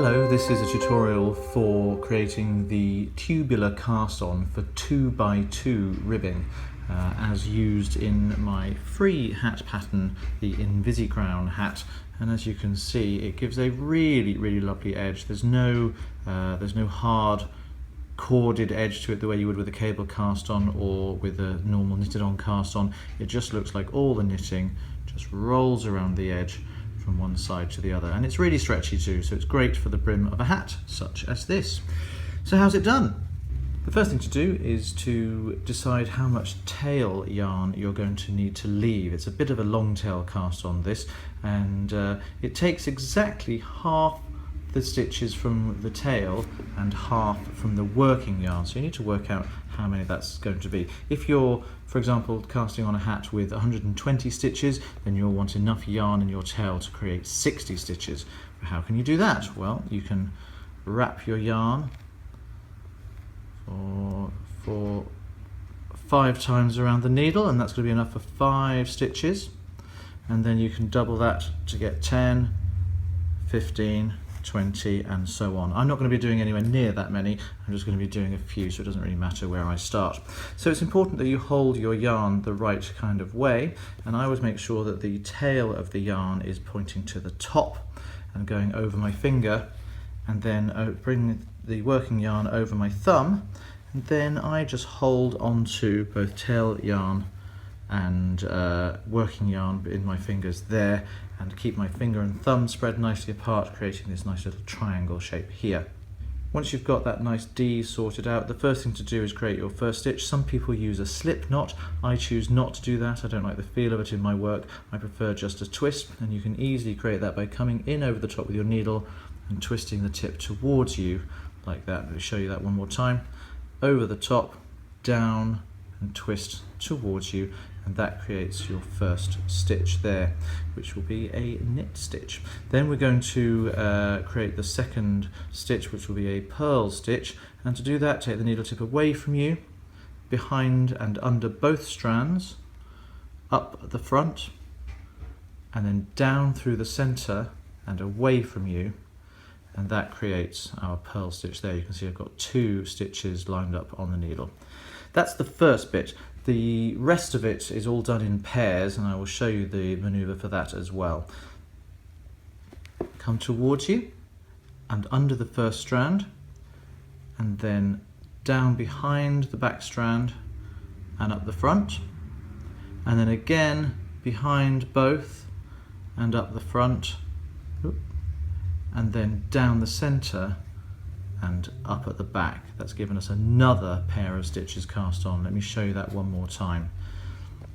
Hello, this is a tutorial for creating the tubular cast-on for 2x2 ribbing as used in my free hat pattern, the Invisiground hat. And as you can see, it gives a really lovely edge. There's no hard corded edge to it the way you would with a cable cast-on or with a normal knitted-on cast-on. It just looks like all the knitting just rolls around the edge from one side to the other, and it's really stretchy too, so it's great for the brim of a hat such as this. So how's it done? The first thing to do is to decide how much tail yarn you're going to need to leave. It's a bit of a long tail cast on this, and it takes exactly half the stitches from the tail and half from the working yarn, so you need to work out how many that's going to be. If you're, for example, casting on a hat with 120 stitches, then you'll want enough yarn in your tail to create 60 stitches. How can you do that? Well, you can wrap your yarn for 5 times around the needle, and that's going to be enough for 5 stitches, and then you can double that to get 10, 15, 20 and so on. I'm not going to be doing anywhere near that many, I'm just going to be doing a few, so it doesn't really matter where I start. So it's important that you hold your yarn the right kind of way, and I always make sure that the tail of the yarn is pointing to the top and going over my finger, and then bring the working yarn over my thumb, and then I just hold onto both tail yarn and working yarn in my fingers there, and keep my finger and thumb spread nicely apart, creating this nice little triangle shape here. Once you've got that nice D sorted out, the first thing to do is create your first stitch. Some people use a slip knot. I choose not to do that. I don't like the feel of it in my work. I prefer just a twist, and you can easily create that by coming in over the top with your needle and twisting the tip towards you like that. Let me show you that one more time. Over the top, down, and twist towards you, and that creates your first stitch there, which will be a knit stitch. Then we're going to create the second stitch, which will be a purl stitch, and to do that, take the needle tip away from you, behind and under both strands, up the front, and then down through the center and away from you, and that creates our purl stitch there. You can see I've got 2 stitches lined up on the needle. That's the first bit. The rest of it is all done in pairs, and I will show you the maneuver for that as well. Come towards you and under the first strand, and then down behind the back strand and up the front, and then again behind both and up the front, and then down the center and up at the back. That's given us another pair of stitches cast on. Let me show you that one more time.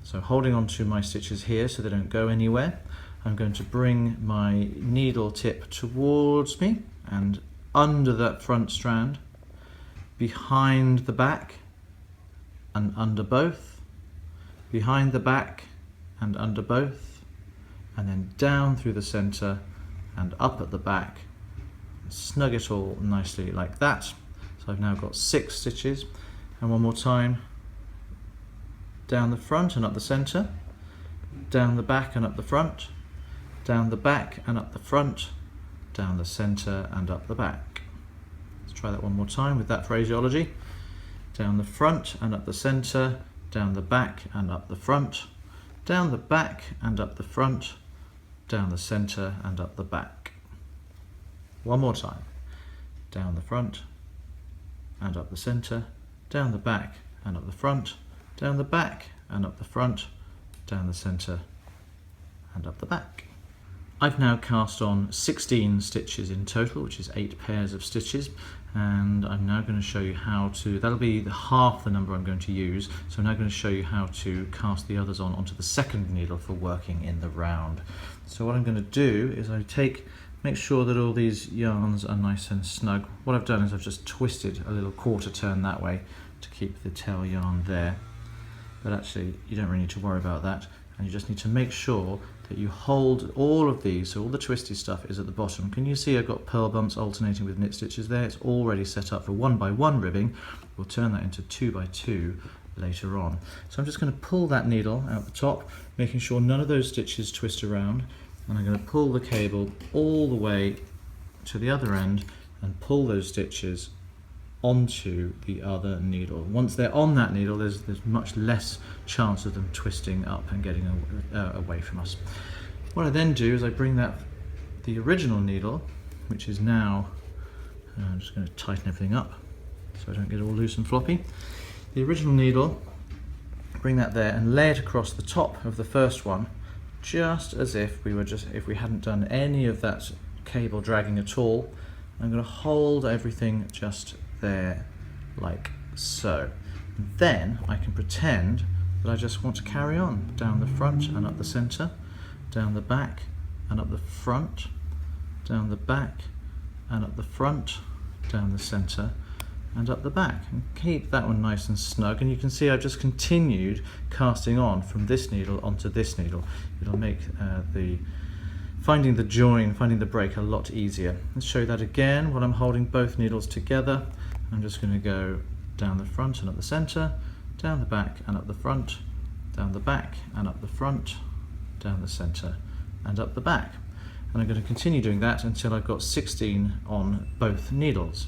So holding on to my stitches here so they don't go anywhere, I'm going to bring my needle tip towards me and under that front strand, behind the back and under both, behind the back and under both, and then down through the center and up at the back. Snug it all nicely like that. So I've now got 6 stitches, and one more time, down the front and up the center, down the back and up the front, down the back and up the front, down the center and up the back. Let's try that one more time with that phraseology. Down the front and up the center, down the back and up the front, down the back and up the front, down the center and up the back. One more time. Down the front and up the center, down the back and up the front, down the back and up the front, down the center and up the back. I've now cast on 16 stitches in total, which is 8 pairs of stitches, and I'm now going to show you how to, that'll be half the number I'm going to use, so I'm now going to show you how to cast the others on onto the second needle for working in the round. So what I'm going to do is make sure that all these yarns are nice and snug. What I've done is I've just twisted a little quarter turn that way to keep the tail yarn there, but actually you don't really need to worry about that, and you just need to make sure that you hold all of these, so all the twisty stuff is at the bottom. Can you see I've got purl bumps alternating with knit stitches there? It's already set up for 1x1 ribbing. We'll turn that into 2x2 later on. So I'm just going to pull that needle out the top, making sure none of those stitches twist around, and I'm going to pull the cable all the way to the other end and pull those stitches onto the other needle. Once they're on that needle, there's much less chance of them twisting up and getting away from us. What I then do is I bring the original needle, which is now, I'm just going to tighten everything up so I don't get it all loose and floppy. The original needle, bring that there and lay it across the top of the first one, just as if we hadn't done any of that cable dragging at all. I'm going to hold everything just there like so. And then I can pretend that I just want to carry on down the front and up the center, down the back and up the front, down the back and up the front, down the center and up the back, and keep that one nice and snug. And you can see I've just continued casting on from this needle onto this needle. It'll make finding the join, finding the break a lot easier. Let's show you that again while I'm holding both needles together. I'm just going to go down the front and up the center, down the back and up the front, down the back and up the front, down the center and up the back. And I'm going to continue doing that until I've got 16 on both needles.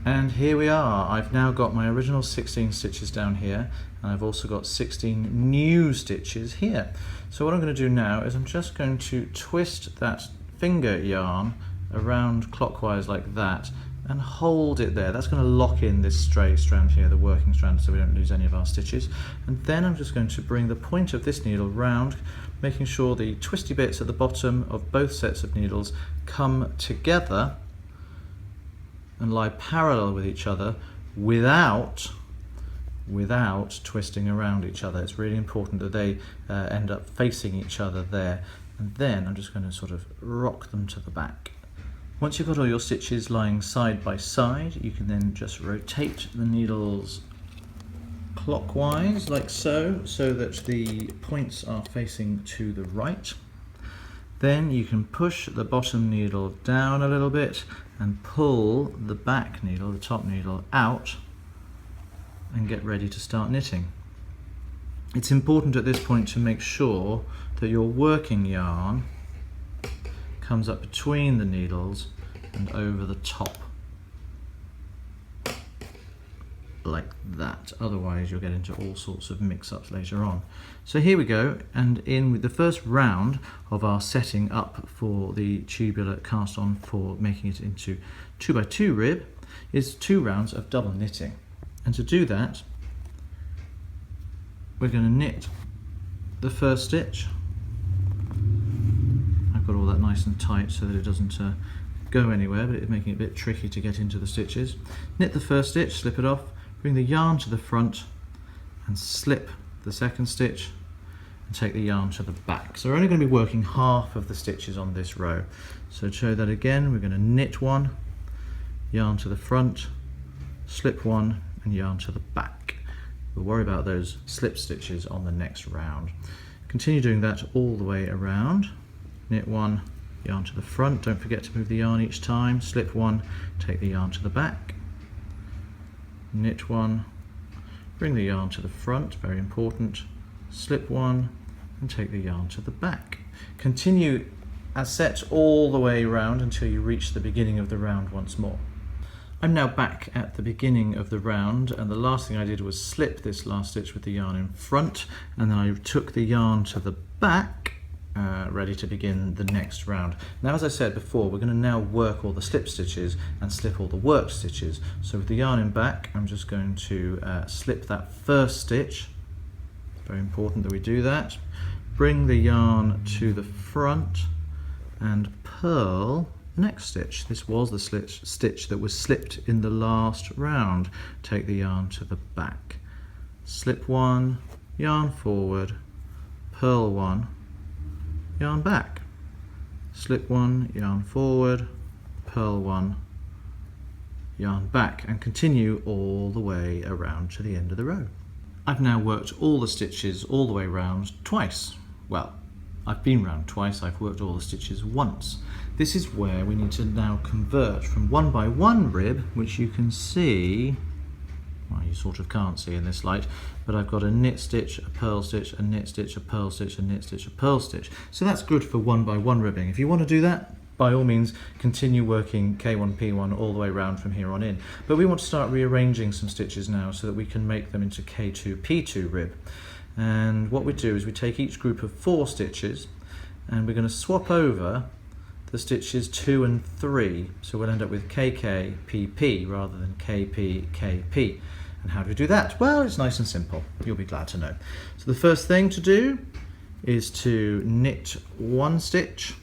And here we are. I've now got my original 16 stitches down here, and I've also got 16 new stitches here. So what I'm going to do now is I'm just going to twist that finger yarn around clockwise like that and hold it there. That's going to lock in this stray strand here, the working strand, so we don't lose any of our stitches. And then I'm just going to bring the point of this needle round, making sure the twisty bits at the bottom of both sets of needles come together and lie parallel with each other without twisting around each other. It's really important that they end up facing each other there. And then I'm just going to sort of rock them to the back. Once you've got all your stitches lying side by side, you can then just rotate the needles clockwise like so, so that the points are facing to the right. Then you can push the bottom needle down a little bit and pull the back needle, the top needle, out and get ready to start knitting. It's important at this point to make sure that your working yarn comes up between the needles and over the top like that, otherwise you'll get into all sorts of mix-ups later on. So here we go, and in with the first round of our setting up for the tubular cast on for making it into 2x2 rib is 2 rounds of double knitting. And to do that, we're going to knit the first stitch. I've got all that nice and tight so that it doesn't go anywhere, but it's making it a bit tricky to get into the stitches. Knit the first stitch, slip it off, bring the yarn to the front and slip the second stitch and take the yarn to the back. So we're only going to be working half of the stitches on this row. So to show that again, we're going to knit one, yarn to the front, slip one and yarn to the back. We'll worry about those slip stitches on the next round. Continue doing that all the way around. Knit one, yarn to the front, don't forget to move the yarn each time, slip one, take the yarn to the back, knit one, bring the yarn to the front, very important, slip one and take the yarn to the back. Continue as set all the way around until you reach the beginning of the round once more. I'm now back at the beginning of the round, and the last thing I did was slip this last stitch with the yarn in front, and then I took the yarn to the back, ready to begin the next round. Now, as I said before, we're going to now work all the slip stitches and slip all the worked stitches. So with the yarn in back, I'm just going to slip that first stitch. Very important that we do that. Bring the yarn to the front and purl the next stitch. This was the stitch that was slipped in the last round. Take the yarn to the back. Slip one, yarn forward, purl one, yarn back. Slip one, yarn forward, purl one, yarn back, and continue all the way around to the end of the row. I've now worked all the stitches all the way around twice. Well, I've been round twice, I've worked all the stitches once. This is where we need to now convert from 1x1 rib, which you can see, well, you sort of can't see in this light, but I've got a knit stitch, a purl stitch, a knit stitch, a purl stitch, a knit stitch, a purl stitch. So that's good for 1x1 ribbing. If you want to do that, by all means continue working K1, P1 all the way around from here on in. But we want to start rearranging some stitches now so that we can make them into K2, P2 rib. And what we do is we take each group of 4 stitches and we're going to swap over the stitches 2 and 3. So we'll end up with KK, PP rather than KP, KP. And how do we do that? Well, it's nice and simple. You'll be glad to know. So the first thing to do is to knit 1 stitch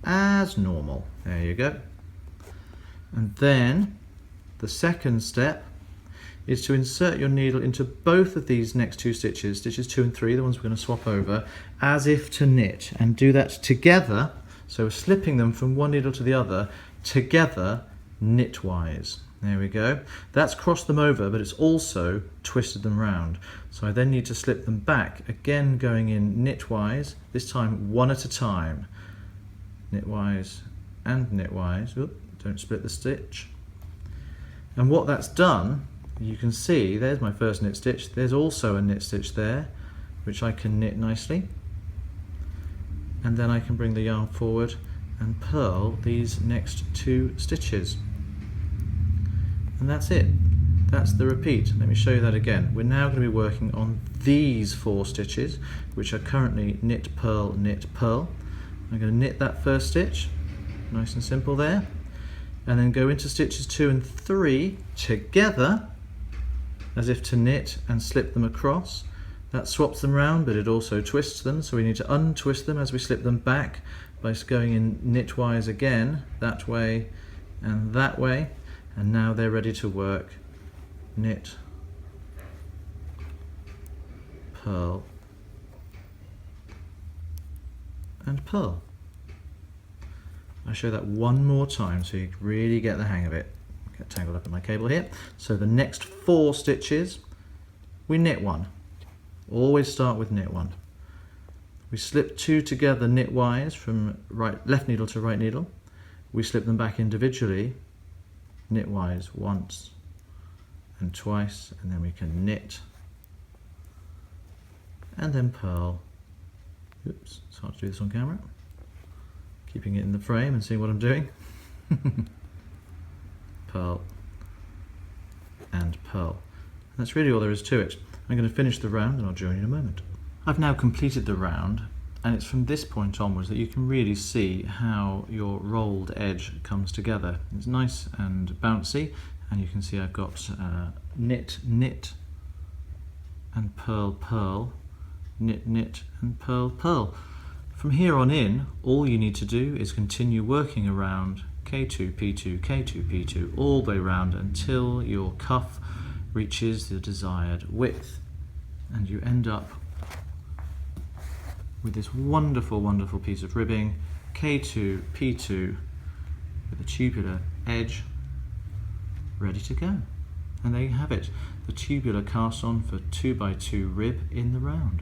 as normal. There you go. And then the second step is to insert your needle into both of these next 2 stitches, stitches 2 and 3, the ones we're going to swap over, as if to knit, and do that together. So we're slipping them from one needle to the other together knitwise. There we go. That's crossed them over, but it's also twisted them round. So I then need to slip them back, again going in knitwise, this time one at a time. Knitwise and knitwise. Oop, don't split the stitch. And what that's done, you can see, there's my first knit stitch. There's also a knit stitch there, which I can knit nicely. And then I can bring the yarn forward and purl these next 2 stitches. And that's it. That's the repeat. Let me show you that again. We're now going to be working on these 4 stitches, which are currently knit, purl, knit, purl. I'm going to knit that first stitch, nice and simple there, and then go into stitches 2 and 3 together, as if to knit, and slip them across. That swaps them round, but it also twists them, so we need to untwist them as we slip them back by going in knitwise again, that way and that way, and now they're ready to work knit, purl, and purl. I'll show that one more time so you really get the hang of it. Get tangled up in my cable here. So the next 4 stitches, we knit 1. Always start with knit 1. We slip 2 together knitwise from left needle to right needle. We slip them back individually knitwise once and twice, and then we can knit and then purl. Oops, it's hard to do this on camera. Keeping it in the frame and seeing what I'm doing. Purl and purl. And that's really all there is to it. I'm going to finish the round and I'll join you in a moment. I've now completed the round, and it's from this point onwards that you can really see how your rolled edge comes together. It's nice and bouncy, and you can see I've got knit, knit and purl, purl, knit, knit and purl, purl. From here on in, all you need to do is continue working around K2, P2, K2, P2 all the way around until your cuff reaches the desired width, and you end up with this wonderful, wonderful piece of ribbing, K2, P2 with a tubular edge ready to go. And there you have it, the tubular cast on for 2x2 rib in the round.